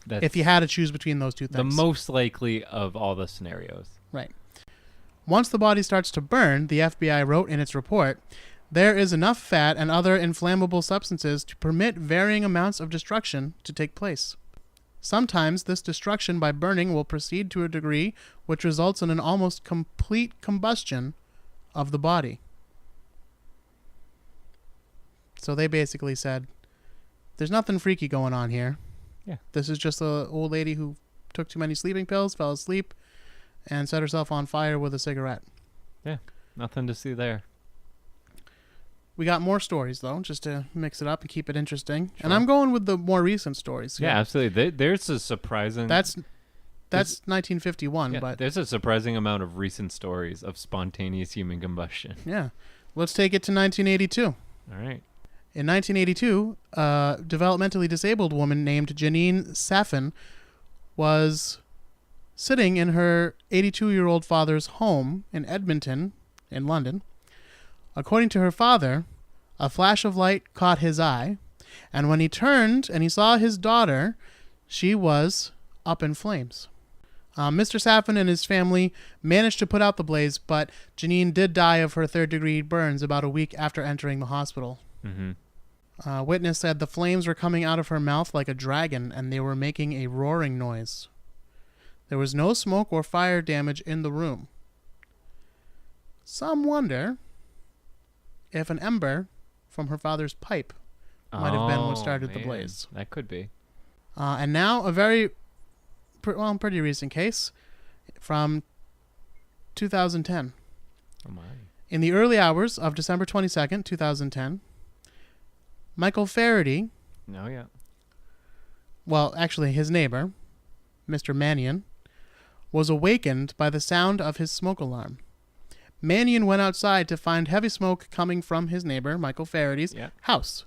that's If you had to choose between those two the things. most likely of all the scenarios. Right. Once the body starts to burn, the FBI wrote in its report, there is enough fat and other inflammable substances to permit varying amounts of destruction to take place. Sometimes this destruction by burning will proceed to a degree which results in an almost complete combustion of the body. So they basically said, there's nothing freaky going on here. Yeah. This is just an old lady who took too many sleeping pills, fell asleep, and set herself on fire with a cigarette. Yeah. Nothing to see there. We got more stories, though, just to mix it up and keep it interesting. Sure. And I'm going with the more recent stories. Yeah, absolutely. There's a surprising... That's 1951, yeah, but there's a surprising amount of recent stories of spontaneous human combustion. yeah. Let's take it to 1982. All right. In 1982, a developmentally disabled woman named Janine Safin was sitting in her 82-year-old father's home in Edmonton, in London. According to her father, a flash of light caught his eye, and when he turned and he saw his daughter, she was up in flames. Mr. Safin and his family managed to put out the blaze, but Janine did die of her third-degree burns about a week after entering the hospital. Mm-hmm. Witness said the flames were coming out of her mouth like a dragon, and they were making a roaring noise. There was no smoke or fire damage in the room. Some wonder if an ember from her father's pipe might have been what started the blaze. That could be. And now a pretty recent case from 2010. Oh my. In the early hours of December 22nd, 2010, Michael Flaherty, Oh, yeah. well, actually his neighbor, Mr. Mannion, was awakened by the sound of his smoke alarm. Mannion went outside to find heavy smoke coming from his neighbor, Michael Flaherty's house.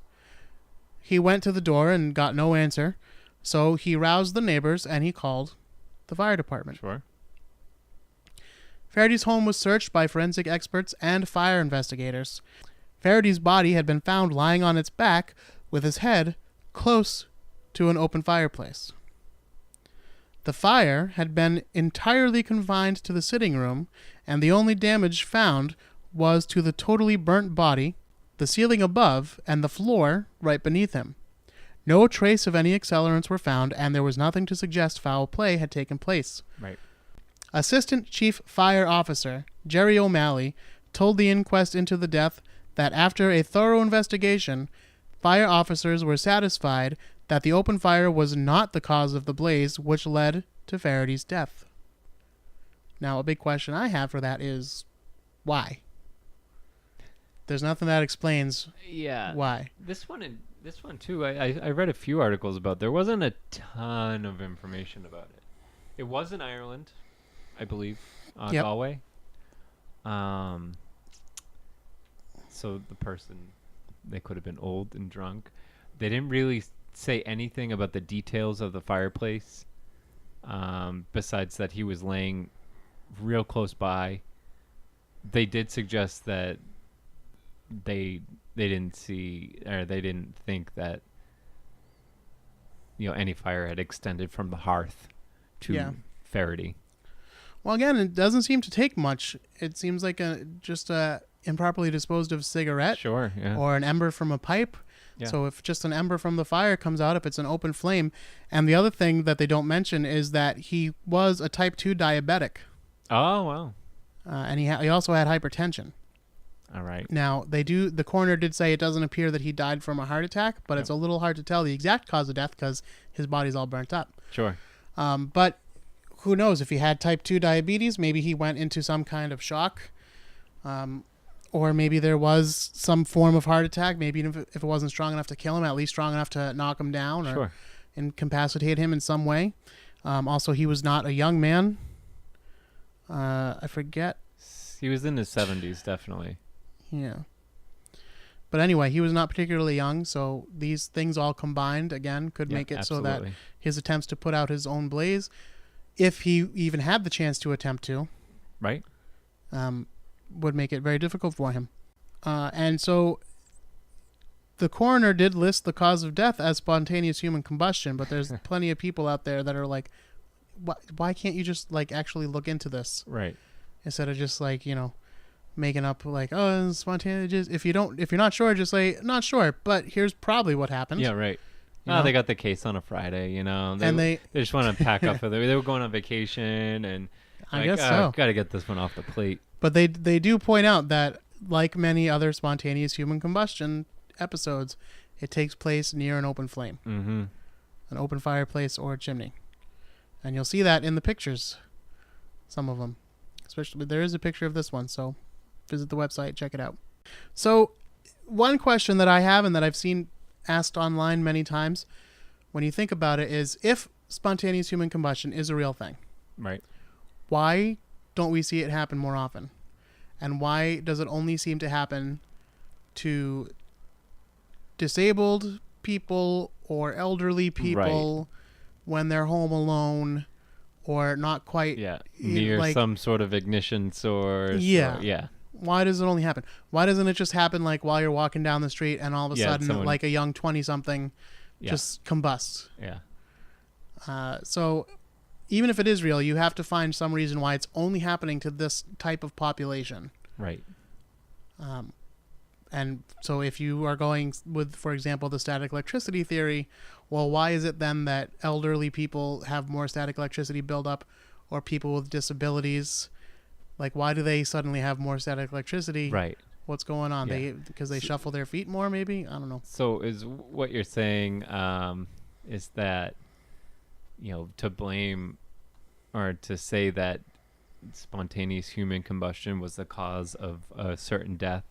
He went to the door and got no answer, so he roused the neighbors and he called the fire department. Sure. Flaherty's home was searched by forensic experts and fire investigators. Flaherty's body had been found lying on its back with his head close to an open fireplace. The fire had been entirely confined to the sitting room, and the only damage found was to the totally burnt body, the ceiling above, and the floor right beneath him. No trace of any accelerants were found, and there was nothing to suggest foul play had taken place. Right. Assistant Chief Fire Officer Jerry O'Malley told the inquest into the death that after a thorough investigation, fire officers were satisfied that the open fire was not the cause of the blaze which led to Flaherty's death. Now, a big question I have for that is, why? There's nothing that explains why. This one too, I read a few articles about. There wasn't a ton of information about it. It was in Ireland, I believe, Galway. So the person, they could have been old and drunk. They didn't really say anything about the details of the fireplace, besides that he was laying real close by. They did suggest that they didn't see, or they didn't think that any fire had extended from the hearth to Flaherty. Well, again, it doesn't seem to take much. It seems like just a improperly disposed of cigarette, sure, yeah, or an ember from a pipe. Yeah. So if just an ember from the fire comes out, if it's an open flame. And the other thing that they don't mention is that he was a type 2 diabetic. Oh, wow. And he also had hypertension. All right. Now, the coroner did say it doesn't appear that he died from a heart attack, but it's a little hard to tell the exact cause of death because his body's all burnt up. Sure. But who knows? If he had type 2 diabetes, maybe he went into some kind of shock. Or maybe there was some form of heart attack. Maybe if it wasn't strong enough to kill him, at least strong enough to knock him down or incapacitate him in some way. Also, he was not a young man. I forget. He was in his 70s, definitely. Yeah. But anyway, he was not particularly young, so these things all combined, again, could make it absolutely. So that his attempts to put out his own blaze, if he even had the chance to attempt to, right, would make it very difficult for him. And so the coroner did list the cause of death as spontaneous human combustion, but there's plenty of people out there that are like, why can't you just actually look into this? Right. Instead of just making up spontaneous. If you're not sure, just say not sure, but here's probably what happened. Yeah, right. They got the case on a Friday, They just want to pack up for they were going on vacation and I guess so. Got to get this one off the plate. But they do point out that, like many other spontaneous human combustion episodes, it takes place near an open flame, an open fireplace or a chimney, and you'll see that in the pictures. Some of them, especially there is a picture of this one. So visit the website, check it out. So one question that I have and that I've seen asked online many times, when you think about it, is if spontaneous human combustion is a real thing, right? Why don't we see it happen more often? And why does it only seem to happen to disabled people or elderly people when they're home alone or not quite near some sort of ignition source? Why does it only happen? Why doesn't it just happen while you're walking down the street and all of a sudden a young 20-something just combusts? So even if it is real, you have to find some reason why it's only happening to this type of population. Right. And so if you are going with, for example, the static electricity theory, well, why is it then that elderly people have more static electricity buildup, or people with disabilities? Why do they suddenly have more static electricity? Right. What's going on? Because they shuffle their feet more, maybe? I don't know. So is what you're saying is that, to blame or to say that spontaneous human combustion was the cause of a certain death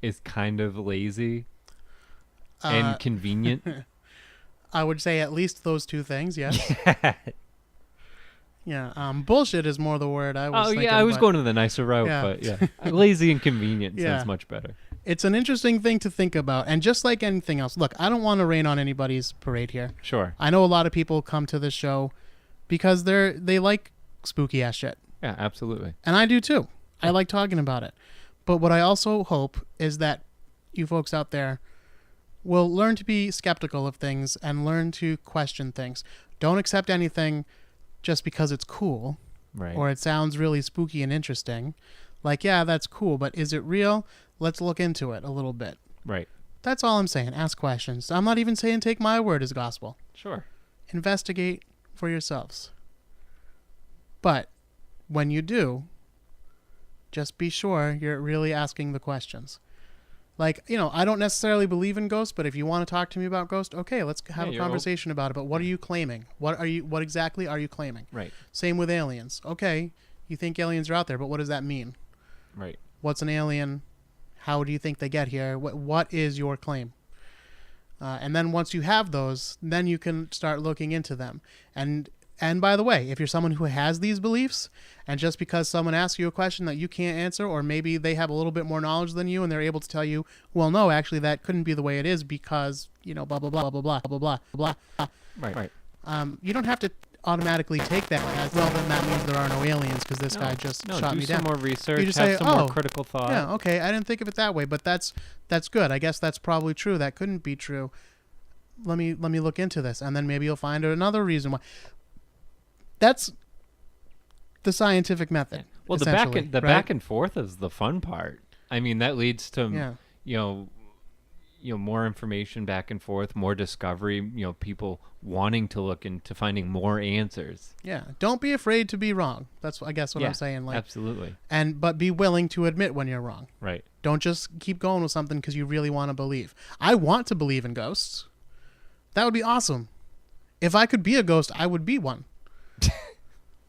is kind of lazy and convenient. I would say at least those two things, yes. Yeah, bullshit is more the word I was thinking. I was going to the nicer route, Yeah. but yeah. Lazy and convenient Yeah. sounds much better. It's an interesting thing to think about. And just like anything else, look, I don't want to rain on anybody's parade here. Sure. I know a lot of people come to this show because they like spooky ass shit. Yeah, absolutely. And I do too. I like talking about it. But what I also hope is that you folks out there will learn to be skeptical of things and learn to question things. Don't accept anything just because it's cool, Right. or it sounds really spooky and interesting. Like, yeah, that's cool, but is it real? Let's look into it a little bit. Right. That's all I'm saying. Ask questions. I'm not even saying take my word as gospel. Sure. Investigate for yourselves. But when you do, just be sure you're really asking the questions. Like, I don't necessarily believe in ghosts, but if you want to talk to me about ghosts, okay, let's have a conversation about it. But what are you claiming? What exactly are you claiming? Right. Same with aliens. Okay, you think aliens are out there, but what does that mean? Right. What's an alien? How do you think they get here? What is your claim? And then once you have those, then you can start looking into them. And by the way, if you're someone who has these beliefs, and just because someone asks you a question that you can't answer, or maybe they have a little bit more knowledge than you and they're able to tell you, well, no, actually that couldn't be the way it is because, blah, blah, blah, blah, blah, blah, blah, blah, blah. Right. You don't have to automatically take that as, well, then that means there are no aliens because this guy just shot me down. Do some more research, You just have say, some more critical thought. Yeah, okay, I didn't think of it that way, but that's good. I guess that's probably true. That couldn't be true. Let me look into this, and then maybe you'll find another reason why. That's the scientific method. Well, the back and forth is the fun part. I mean, that leads to more information back and forth, more discovery. People wanting to look into finding more answers. Yeah, don't be afraid to be wrong. That's I guess what I'm saying. Like, absolutely. But be willing to admit when you're wrong. Right. Don't just keep going with something because you really want to believe. I want to believe in ghosts. That would be awesome. If I could be a ghost, I would be one.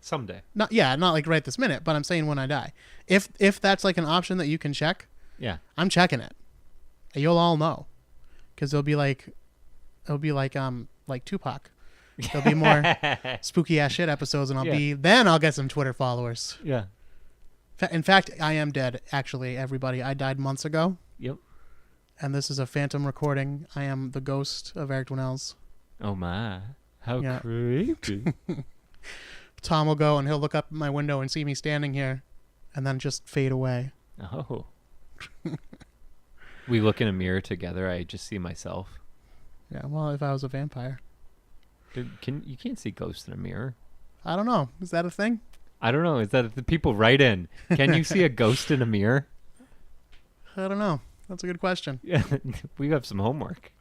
Someday. Not like right this minute, but I'm saying when I die. If that's like an option that you can check, yeah, I'm checking it. You'll all know, because it'll be like Tupac. There'll be more spooky ass shit episodes, and then I'll get some Twitter followers. Yeah. In fact, I am dead. Actually, everybody, I died months ago. Yep. And this is a phantom recording. I am the ghost of Eric Dwinnells. Oh my! How creepy. Tom will go and he'll look up my window and see me standing here and then just fade away. Oh. We look in a mirror together. I just see myself. Yeah, well, if I was a vampire. Dude, you can't see ghosts in a mirror. I don't know. Is that a thing? I don't know. Is that the people write in? Can you see a ghost in a mirror? I don't know. That's a good question. Yeah, we have some homework.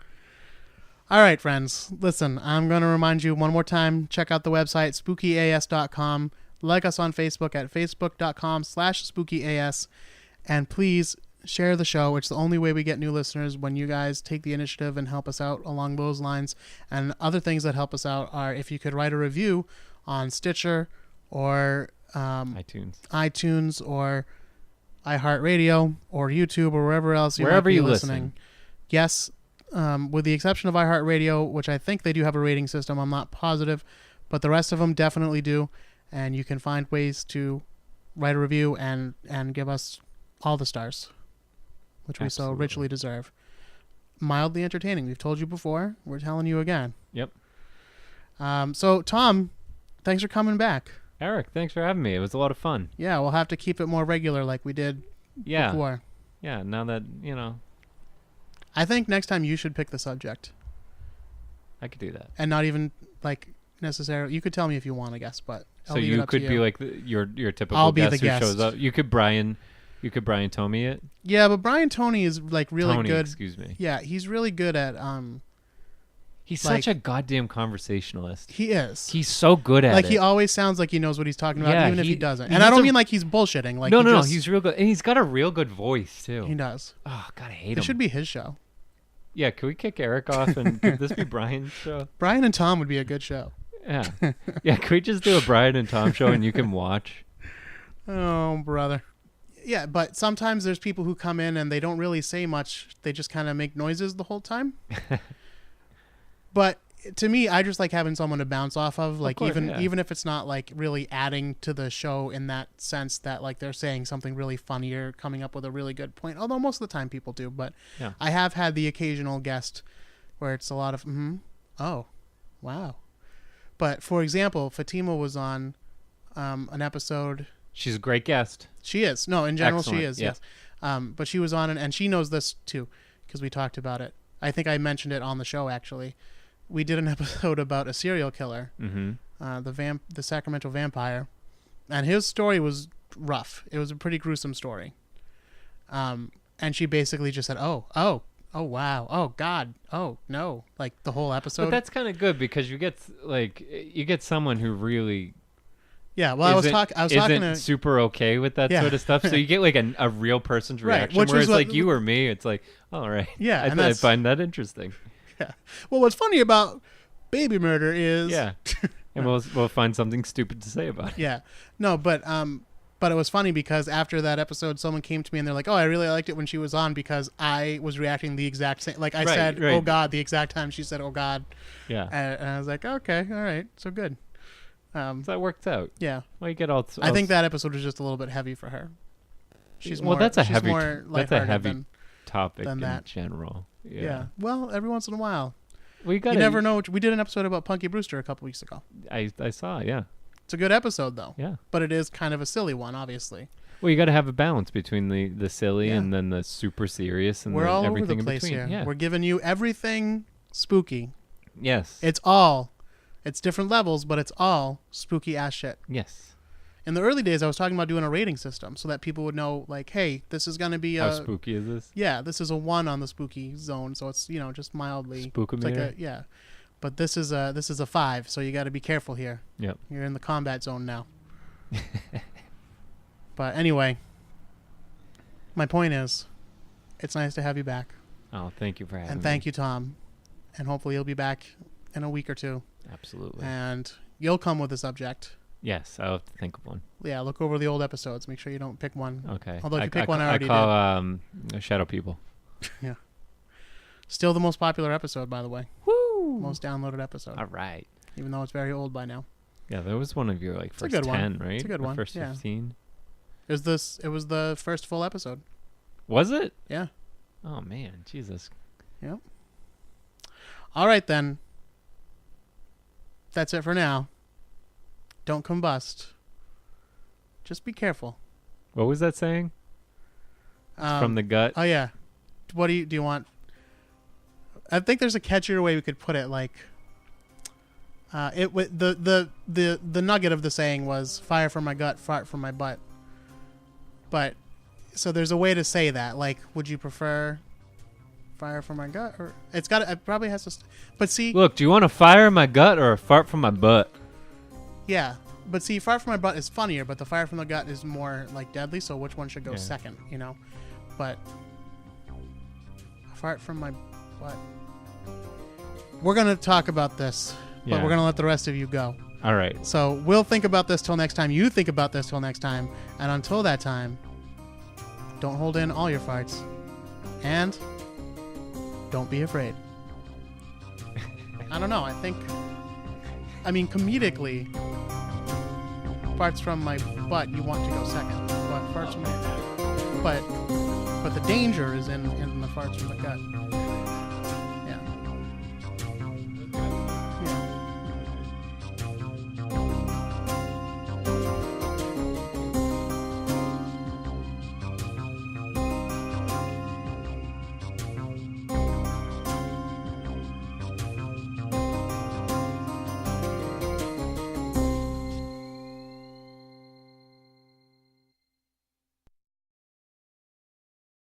All right, friends. Listen, I'm going to remind you one more time. Check out the website, spookyas.com. Like us on Facebook at facebook.com/spookyas. And please share the show. It's the only way we get new listeners, when you guys take the initiative and help us out along those lines. And other things that help us out are if you could write a review on Stitcher or iTunes or iHeartRadio or YouTube or wherever else you might be listening. Yes. With the exception of iHeartRadio, which I think they do have a rating system. I'm not positive, but the rest of them definitely do. And you can find ways to write a review and give us all the stars, which we so richly deserve. Mildly entertaining. We've told you before. We're telling you again. Yep. So, Tom, thanks for coming back. Eric, thanks for having me. It was a lot of fun. Yeah, we'll have to keep it more regular like we did before. Yeah, now that, I think next time you should pick the subject. I could do that. And not even, necessarily... You could tell me if you want, I guess, but... So you could be like your typical guest who shows up. You could Brian Tomey it. Yeah, but Brian Tony is really good. Excuse me. Yeah, he's really good at He's such a goddamn conversationalist. He is. He's so good at it. He always sounds like he knows what he's talking about, even if he doesn't. And I don't mean he's bullshitting. No, he's real good. And he's got a real good voice, too. He does. Oh, God, I hate him. This should be his show. Yeah, can we kick Eric off and could this be Brian's show? Brian and Tom would be a good show. Yeah. Yeah, can we just do a Brian and Tom show and you can watch? Oh, brother. Yeah, but sometimes there's people who come in and they don't really say much. They just kind of make noises the whole time. But to me, I just like having someone to bounce off of. Like, course, even if it's not like really adding to the show in that sense that like they're saying something really funny or coming up with a really good point. Although most of the time people do. But Yeah. I have had the occasional guest where it's a lot of, oh, wow. But for example, Fatima was on an episode. She's a great guest. She is. No, in general, Excellent, she is, yeah. yes. But she was on it, and she knows this, too, because we talked about it. I think I mentioned it on the show, actually. We did an episode about a serial killer, the Sacramento vampire, and his story was rough. It was a pretty gruesome story. And she basically just said, oh, wow, oh, God, oh, no, like the whole episode. But that's kind of good because you get someone who really yeah. Well, I was talking to super okay with that sort of stuff. So you get like a real person's Right, reaction, which whereas was what- like you or me, it's like, all right, Yeah, and I that's- find that interesting. yeah. Well, what's funny about baby murder is Yeah, and we'll find something stupid to say about it. yeah, no, but it was funny because after that episode, someone came to me and they're like, "Oh, I really liked it when she was on because I was reacting the exact same. Like I said, right. oh God, the exact time she said, oh God." Yeah, And I was like, okay, all right, so good. so that worked out. Yeah, Well, you get all. I think that episode was just a little bit heavy for her. She's well, more, that's a she's heavy. more That's a lighthearted heavy than- topic than in that. general. yeah. Well, every once in a while, We got. you never know. We did an episode about Punky Brewster a couple weeks ago. I saw. Yeah. It's a good episode though, Yeah. but it is kind of a silly one, obviously. Well, you got to have a balance between the silly Yeah. and then the super serious and We're then all over everything the in place between. here. Yeah. We're giving you everything spooky. Yes. It's different levels, but it's all spooky ass shit. Yes. In the early days, I was talking about doing a rating system so that people would know, like, hey, this is going to be How a... spooky is this? Yeah, this is a 1 on the spooky zone, so it's, just mildly... Spookometer? It's like yeah. But this is a 5, so you got to be careful here. Yep. You're in the combat zone now. But anyway, my point is, it's nice to have you back. Oh, thank you for having me. And thank you, Tom. And hopefully you'll be back in a week or two. Absolutely. And you'll come with a subject. Yes, I'll have to think of one. Yeah, look over the old episodes. Make sure you don't pick one. Okay. Although if you pick one, I already call Shadow People. Yeah. Still the most popular episode, by the way. Woo! Most downloaded episode. All right. Even though it's very old by now. Yeah, that was one of your like a first good one. 10, right? It's a good Or one, First yeah. 15. It was the first full episode. Was it? Yeah. Oh man, Jesus. Yep. All right then. That's it for now. Don't combust. Just be careful. What was that saying? From the gut. Oh yeah. What do you want? I think there's a catchier way we could put it. Like, the nugget of the saying was "fire from my gut, fart from my butt." But so there's a way to say that. Like, would you prefer fire from my gut, or it probably has to? But see, Look, do you want a fire in my gut or a fart from my butt? yeah. But see, fire from my butt is funnier, but the fire from the gut is more like deadly. So which one should go Yeah. second? But fart from my butt. We're gonna talk about this, but Yeah. we're gonna let the rest of you go. All right. So we'll think about this till next time. You think about this till next time, and until that time, don't hold in all your farts, and don't be afraid. I don't know. I mean, comedically, farts from my butt you want to go second, but farts from but the danger is in the farts from the gut.